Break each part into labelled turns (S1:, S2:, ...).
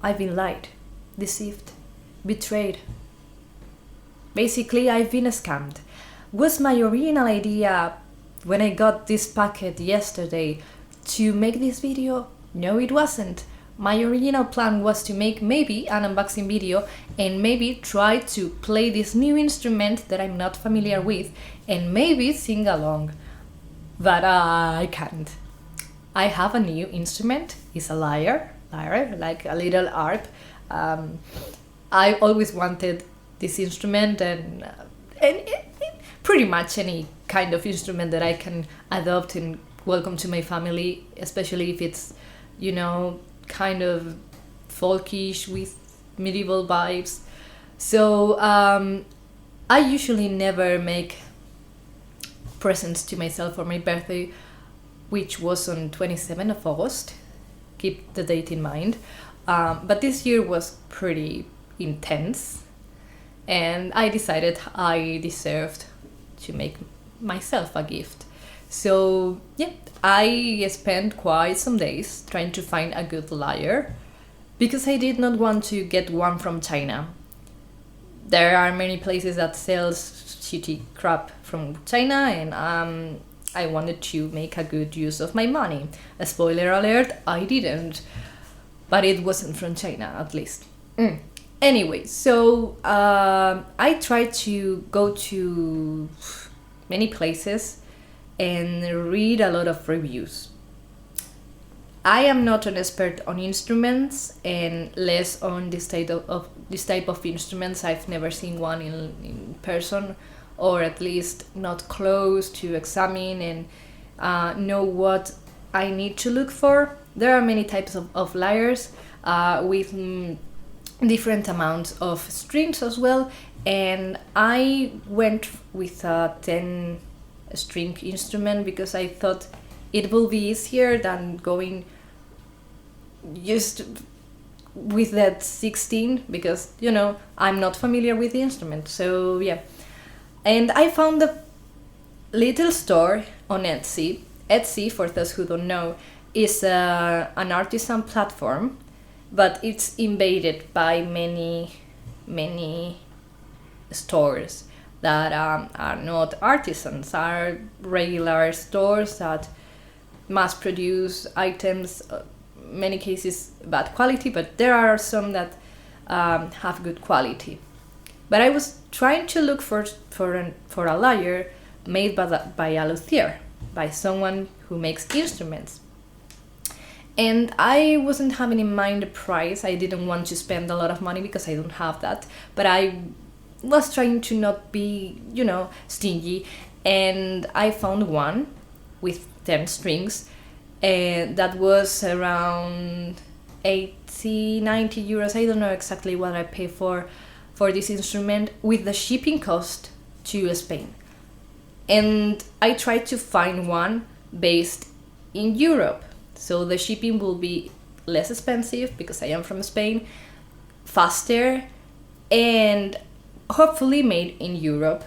S1: I've been lied, deceived, betrayed. Basically, I've been scammed. Was my original idea when I got this packet yesterday to make this video? No, it wasn't. My original plan was to make maybe an unboxing video and maybe try to play this new instrument that I'm not familiar with and maybe sing along. But I can't. I have a new instrument. It's a lyre, like a little harp. I always wanted this instrument and pretty much any kind of instrument that I can adopt and welcome to my family, especially if it's, kind of folkish with medieval vibes. So I usually never make presents to myself for my birthday, which was on 27th of August. Keep the date in mind. But this year was pretty intense, and I decided I deserved to make myself a gift. So yeah, I spent quite some days trying to find a good lyre because I did not want to get one from China. There are many places that sells shitty crap from China, and I wanted to make a good use of my money. A spoiler alert, I didn't, but it wasn't from China at least. Anyway, so I tried to go to many places and read a lot of reviews. I am not an expert on instruments and less on this type of instruments. I've never seen one in person, or at least not close to examine and know what I need to look for. There are many types of lyres with different amounts of strings as well, and I went with a 10 string instrument because I thought it will be easier than going just with that 16 because I'm not familiar with the instrument. So yeah, and I found a little store on Etsy. Etsy, for those who don't know, is an artisan platform, but it's invaded by many stores that are not artisans, are regular stores that mass produce items, many cases bad quality, but there are some that have good quality. But I was trying to look for a lyre made by a luthier, by someone who makes instruments. And I wasn't having in mind the price. I didn't want to spend a lot of money because I don't have that, but I was trying to not be, stingy, and I found one with 10 strings that was around 80, 90 euros. I don't know exactly what I pay for this instrument with the shipping cost to Spain. And I tried to find one based in Europe, so the shipping will be less expensive because I am from Spain, faster, and hopefully made in Europe.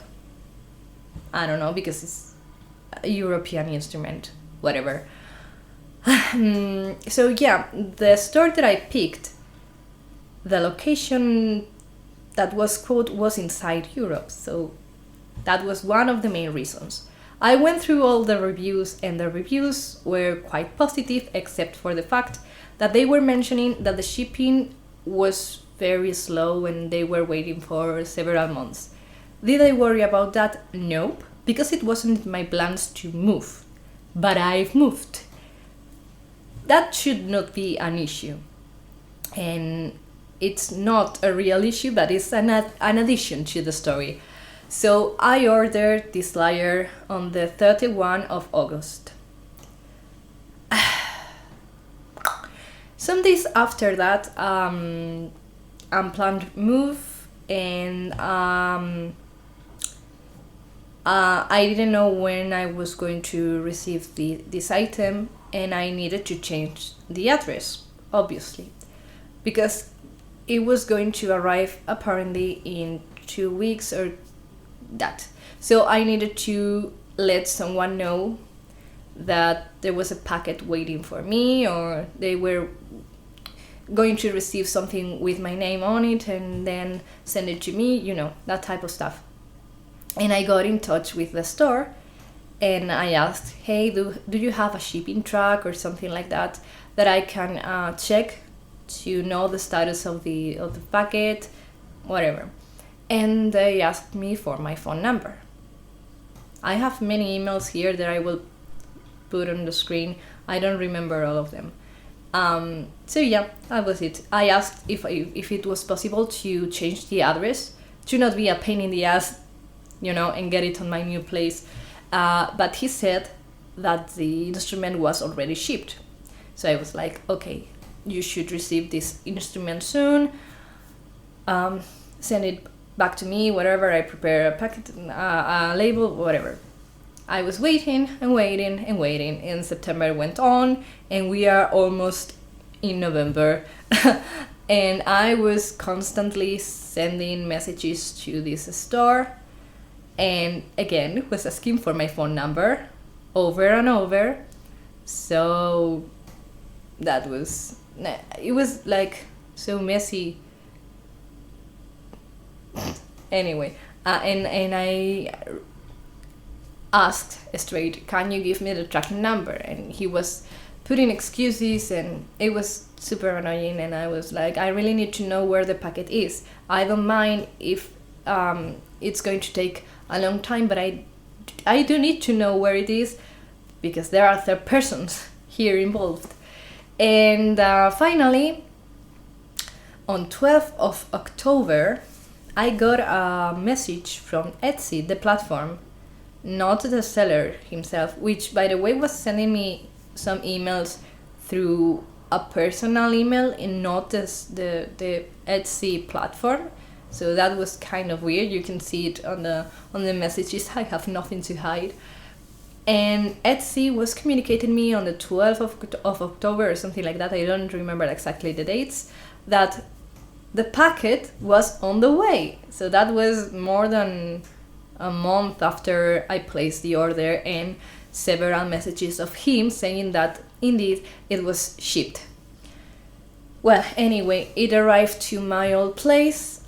S1: I don't know, because it's a European instrument, whatever. So yeah, the store that I picked, the location that was quote was inside Europe, so that was one of the main reasons. I went through all the reviews, and the reviews were quite positive, except for the fact that they were mentioning that the shipping was very slow and they were waiting for several months. Did I worry about that? Nope, because it wasn't my plans to move, but I've moved. That should not be an issue, and it's not a real issue, but it's an addition to the story. So I ordered this lyre on the 31st of August. Some days after that, unplanned move, and I didn't know when I was going to receive this item, and I needed to change the address, obviously, because it was going to arrive apparently in 2 weeks or that. So I needed to let someone know that there was a packet waiting for me, or they were going to receive something with my name on it and then send it to me, you know, that type of stuff. And I got in touch with the store and I asked, hey, do you have a shipping track or something like that I can check to know the status of the packet, whatever. And they asked me for my phone number. I have many emails here that I will put on the screen. I don't remember all of them. So yeah, that was it. I asked if it was possible to change the address to not be a pain in the ass, you know, and get it on my new place. But he said that the instrument was already shipped. So I was like, okay, you should receive this instrument soon. Send it back to me, whatever. I prepare a packet, a label, whatever. I was waiting and waiting and waiting, and September went on, and we are almost in November. And I was constantly sending messages to this store, and again was asking for my phone number over and over. So that was, it was like so messy. Anyway, and I asked straight, can you give me the tracking number? And he was putting excuses, and it was super annoying. And I was like, I really need to know where the packet is. I don't mind if it's going to take a long time, but I do need to know where it is, because there are third persons here involved. And finally, on 12th of October, I got a message from Etsy, the platform, not the seller himself, which, by the way, was sending me some emails through a personal email and not the Etsy platform. So that was kind of weird. You can see it on the messages. I have nothing to hide. And Etsy was communicating me on the 12th of October or something like that. I don't remember exactly the dates, that the packet was on the way. So that was more than a month after I placed the order, and several messages of him saying that indeed it was shipped. Well, anyway, it arrived to my old place,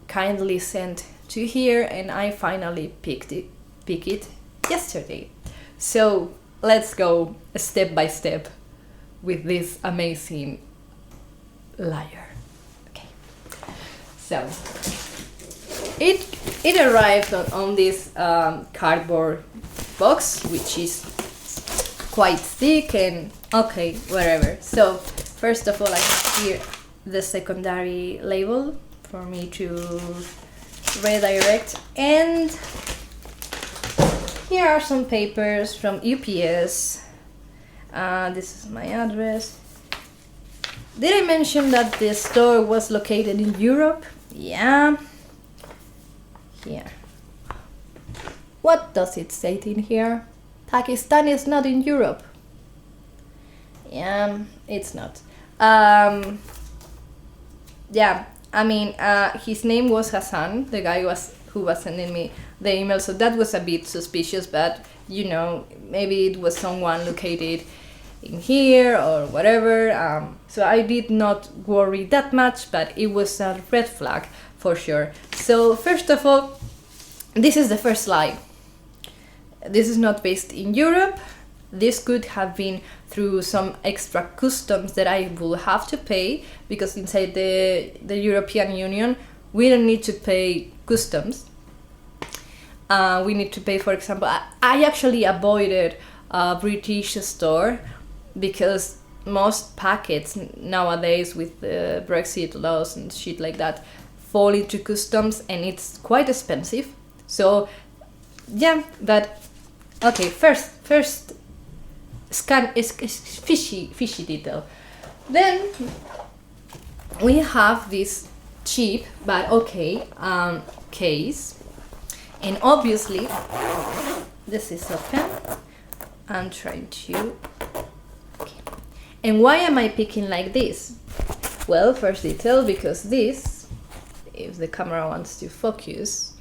S1: kindly sent to here, and I finally picked it yesterday. So let's go step by step with this amazing lyre. Okay, so it arrived on this cardboard box, which is quite thick and okay, whatever. So first of all, I have here the secondary label for me to redirect, and here are some papers from UPS. This is my address. Did I mention that the store was located in Europe? Yeah. Here. What does it say in here? Pakistan is not in Europe. Yeah, it's not. Yeah, I mean, his name was Hassan, the guy who was sending me the email, so that was a bit suspicious, but you know, maybe it was someone located in here or whatever. So I did not worry that much, but it was a red flag for sure. So first of all, this is the first lie. This is not based in Europe. This could have been through some extra customs that I will have to pay, because inside the European Union we don't need to pay customs. We need to pay, for example, I actually avoided a British store because most packets nowadays with the Brexit laws and shit like that fall into customs, and it's quite expensive. So yeah, but okay, first scan is fishy detail. Then we have this cheap but okay case, and obviously this is open. I'm trying to, okay. And why am I picking like this? Well, first detail, because this, if the camera wants to focus,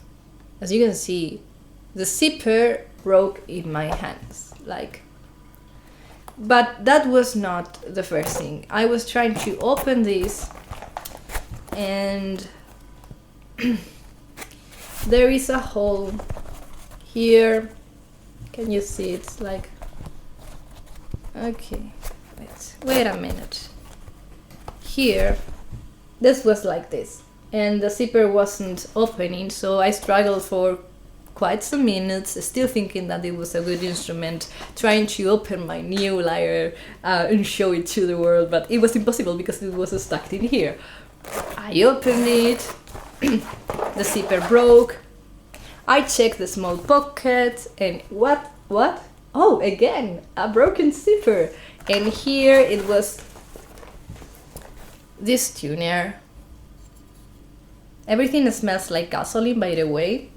S1: as you can see, the zipper broke in my hands. Like, But that was not the first thing. I was trying to open this, and there is a hole here. Can you see? It's like, okay, wait a minute. Here, this was like this, and the zipper wasn't opening, so I struggled for quite some minutes, still thinking that it was a good instrument, trying to open my new lyre and show it to the world, but it was impossible because it was stuck in here. I opened it, the zipper broke, I checked the small pocket, and what? Oh, again, a broken zipper. And here it was this tuner. Everything smells like gasoline, by the way.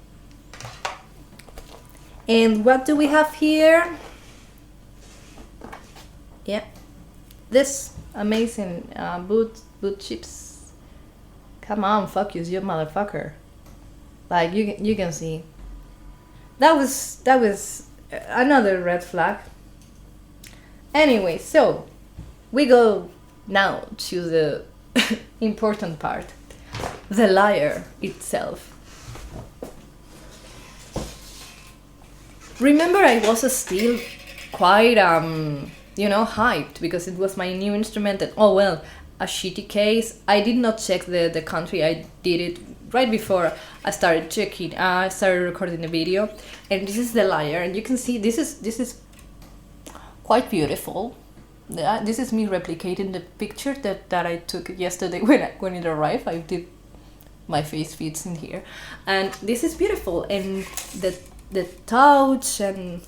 S1: And what do we have here? Yeah, this amazing boot chips. Come on, focus, you motherfucker! Like you can see. That was another red flag. Anyway, so we go now to the important part, the lyre itself. Remember, I was still quite hyped because it was my new instrument, and oh well, a shitty case. I did not check the country. I did it right before I started checking. I started recording the video, and this is the lyre, and you can see this is quite beautiful. This is me replicating the picture that I took yesterday when it arrived. I did, my face fits in here, and this is beautiful, and the touch and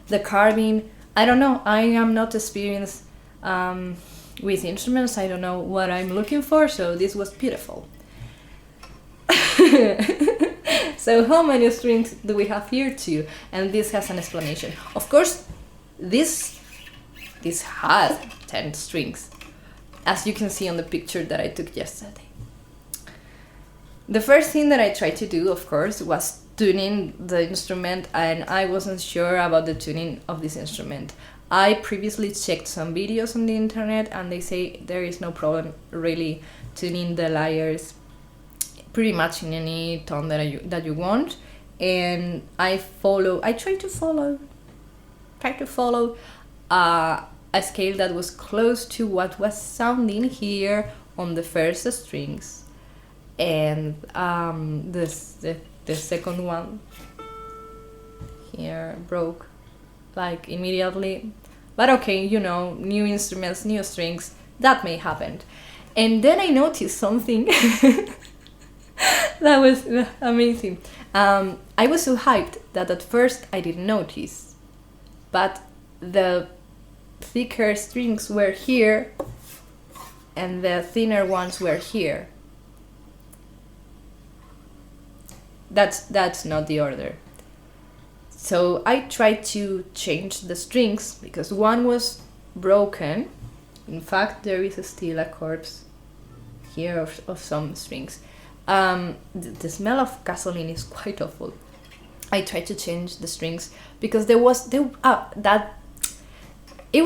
S1: the carving. I don't know, I am not experienced with instruments. I don't know what I'm looking for, so this was beautiful. So how many strings do we have here? 2, and this has an explanation. Of course, this has 10 strings, as you can see on the picture that I took yesterday. The first thing that I tried to do, of course, was tuning the instrument, and I wasn't sure about the tuning of this instrument. I previously checked some videos on the internet, and they say there is no problem really tuning the lyres pretty much in any tone that you want. And I try to follow a scale that was close to what was sounding here on the first strings, and the second one here broke like immediately. But okay, new instruments, new strings, that may happen. And then I noticed something that was amazing. I was so hyped that at first I didn't notice, but the thicker strings were here and the thinner ones were here. That's not the order. So I tried to change the strings because one was broken. In fact, there is still a corpse here of some strings. The smell of gasoline is quite awful. I tried to change the strings because it was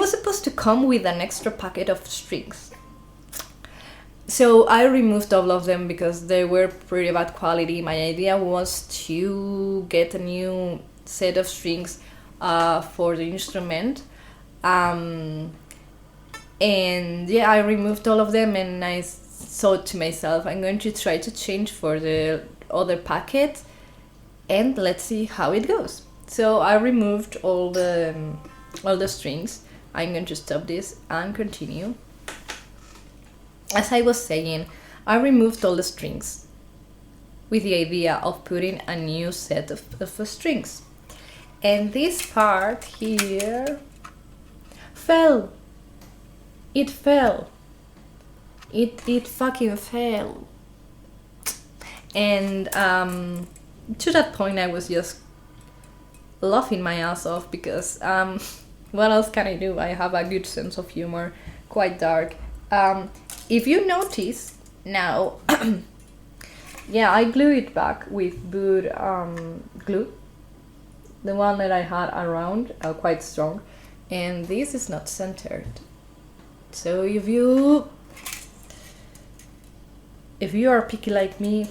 S1: supposed to come with an extra packet of strings. So I removed all of them because they were pretty bad quality. My idea was to get a new set of strings for the instrument. And yeah, I removed all of them, and I thought to myself, I'm going to try to change for the other packet, and let's see how it goes. So I removed all the strings. I'm going to stop this and continue. As I was saying, I removed all the strings with the idea of putting a new set of strings. And this part here fell. It fell. It fucking fell. And to that point I was just laughing my ass off because what else can I do? I have a good sense of humor, quite dark. If you notice now, yeah, I glue it back with wood glue, the one that I had around, quite strong, and this is not centered. So if you are picky like me,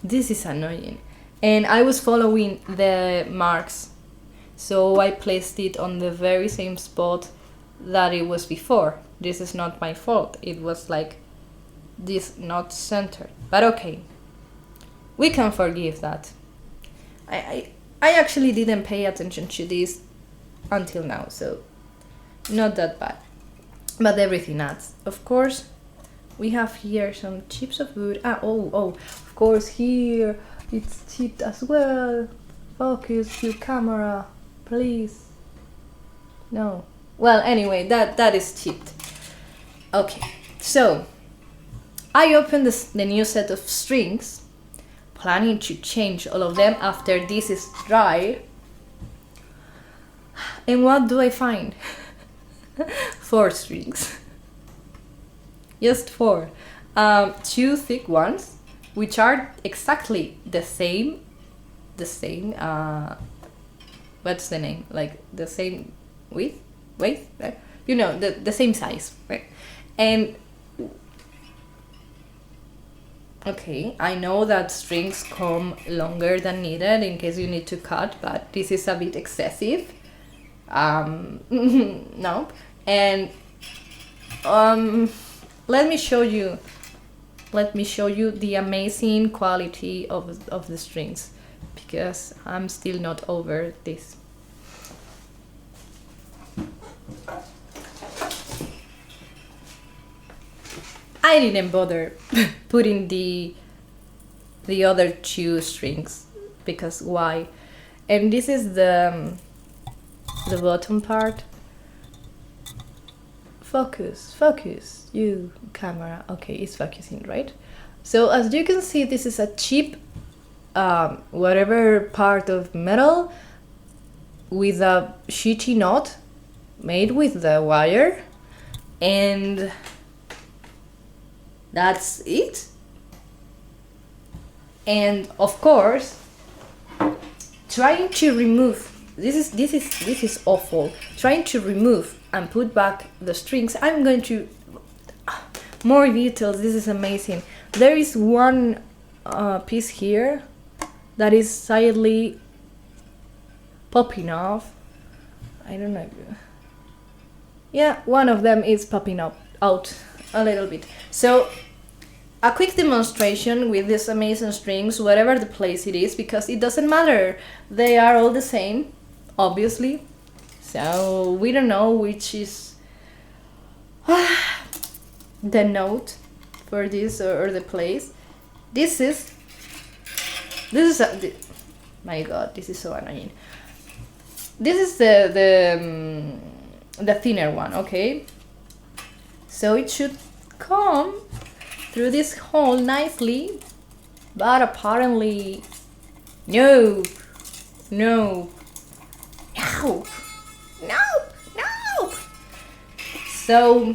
S1: this is annoying. And I was following the marks, so I placed it on the very same spot that it was before. This is not my fault. It was like this, not centered. But okay, we can forgive that. I actually didn't pay attention to this until now, so not that bad. But everything adds. Of course, we have here some chips of wood. Of course, here it's chipped as well. Focus your camera, please. No. Well, anyway, that is chipped. Okay, so I opened the new set of strings, planning to change all of them after this is dry. And what do I find? 4 strings. Just 4. 2 thick ones, which are exactly the same. What's the name? Like the same width, right? You know, the same size, right? And okay, I know that strings come longer than needed in case you need to cut, but this is a bit excessive. No. And let me show you the amazing quality of the strings, because I'm still not over this. I didn't bother putting the other 2 strings, because why? And this is the bottom part. Focus, you camera. Okay, it's focusing, right? So as you can see, this is a cheap whatever part of metal with a shitty knot made with the wire, and that's it. And of course, trying to remove this is awful. Trying to remove and put back the strings. I'm going to more details. This is amazing. There is one piece here that is slightly popping off. I don't know. Yeah, one of them is popping out a little bit. So a quick demonstration with these amazing strings, whatever the place it is, because it doesn't matter. They are all the same, obviously. So we don't know which is the note for this or the place. This is my god, this is so annoying. This is the thinner one, okay? So it should come through this hole nicely, but apparently no. So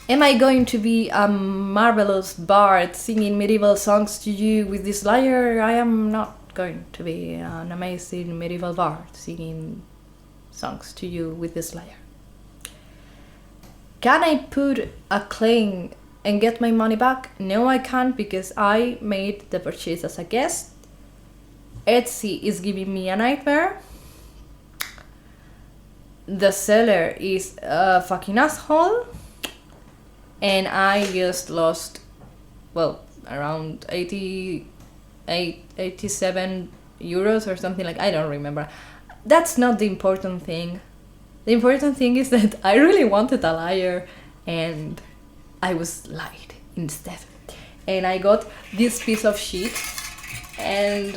S1: am I going to be a marvelous bard singing medieval songs to you with this lyre? I am not going to be an amazing medieval bard singing songs to you with this lyre. Can I put a claim and get my money back? No, I can't, because I made the purchase as a guest. Etsy is giving me a nightmare. The seller is a fucking asshole. And I just lost, well, around 87 euros or something like, I don't remember. That's not the important thing. The important thing is that I really wanted a lyre and I was lied instead. And I got this piece of sheet and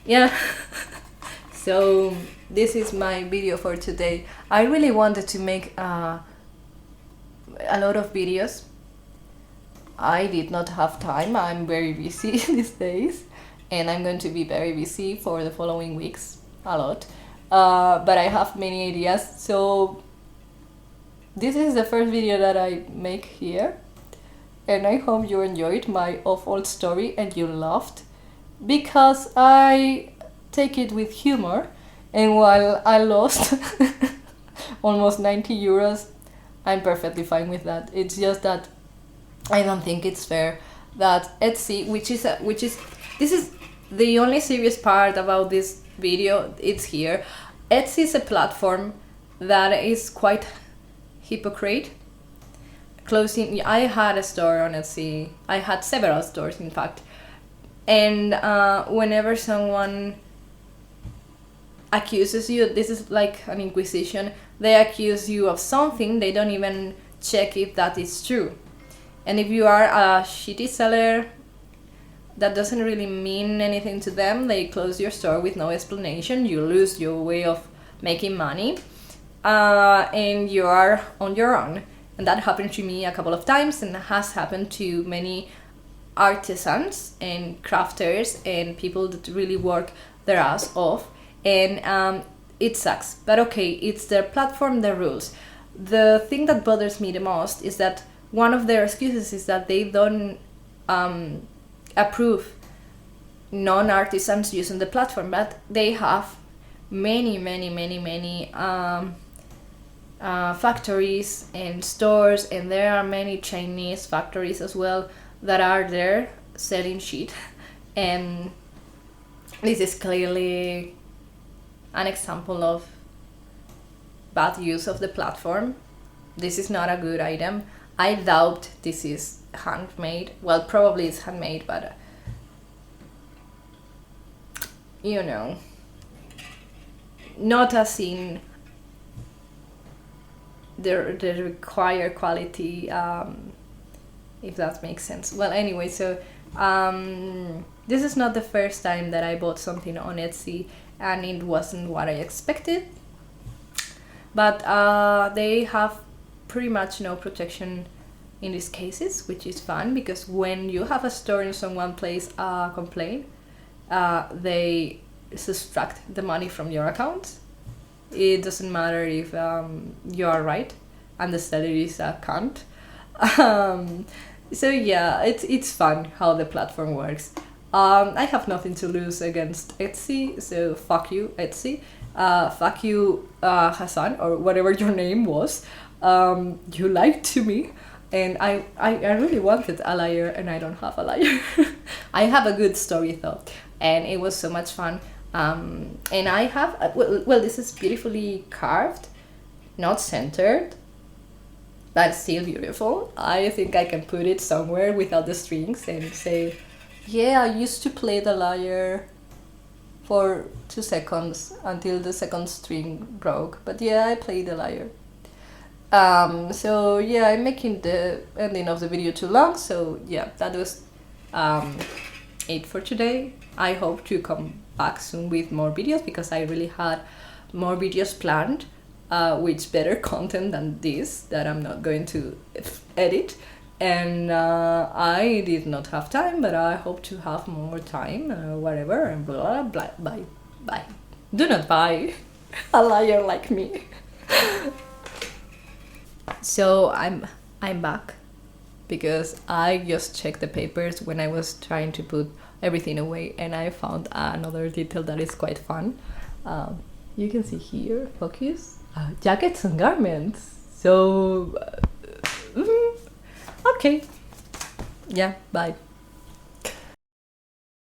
S1: yeah. So this is my video for today. I really wanted to make a lot of videos. I did not have time. I'm very busy these days and I'm going to be very busy for the following weeks, a lot. But I have many ideas, so this is the first video that I make here, and I hope you enjoyed my awful story and you laughed, because I take it with humor And while I lost almost 90 euros, I'm perfectly fine with that. It's just that I don't think it's fair that Etsy, which is this is the only serious part about this video, it's here. Etsy is a platform that is quite hypocrite. Closing, I had a store on Etsy. I had several stores, in fact. And whenever someone accuses you, this is like an inquisition, they accuse you of something, they don't even check if that is true. And if you are a shitty seller, that doesn't really mean anything to them. They close your store with no explanation. You lose your way of making money, and you are on your own. And that happened to me a couple of times, and has happened to many artisans and crafters and people that really work their ass off. And it sucks. But okay, it's their platform, their rules. The thing that bothers me the most is that one of their excuses is that they don't approve non-artisans using the platform, but they have many factories and stores, and there are many Chinese factories as well that are there selling shit. And this is clearly an example of bad use of the platform. This is not a good item. I doubt this is handmade. Well, probably it's handmade, but you know, not as in the required quality, if that makes sense. Well, anyway, so this is not the first time that I bought something on Etsy and it wasn't what I expected, but they have pretty much no protection in these cases, which is fun, because when you have a store and someone places a complaint, they subtract the money from your account. It doesn't matter if you are right and the seller is a cunt. So yeah, it's fun how the platform works. I have nothing to lose against Etsy, so fuck you, Etsy. Fuck you, Hassan, or whatever your name was. You lied to me, and I really wanted a liar, and I don't have a liar. I have a good story though, and it was so much fun. And I have, well, this is beautifully carved, not centered, but still beautiful. I think I can put it somewhere without the strings and say, yeah, I used to play the lyre for 2 seconds until the second string broke. But yeah, I played the lyre. So yeah, I'm making the ending of the video too long. So yeah, that was it for today. I hope to come back soon with more videos, because I really had more videos planned with better content than this that I'm not going to edit. And I did not have time, but I hope to have more time, whatever, and blah blah blah. Bye. Do not buy a liar like me. So I'm back, because I just checked the papers when I was trying to put everything away, and I found another detail that is quite fun. You can see here, focus, jackets and garments. So okay, yeah, bye.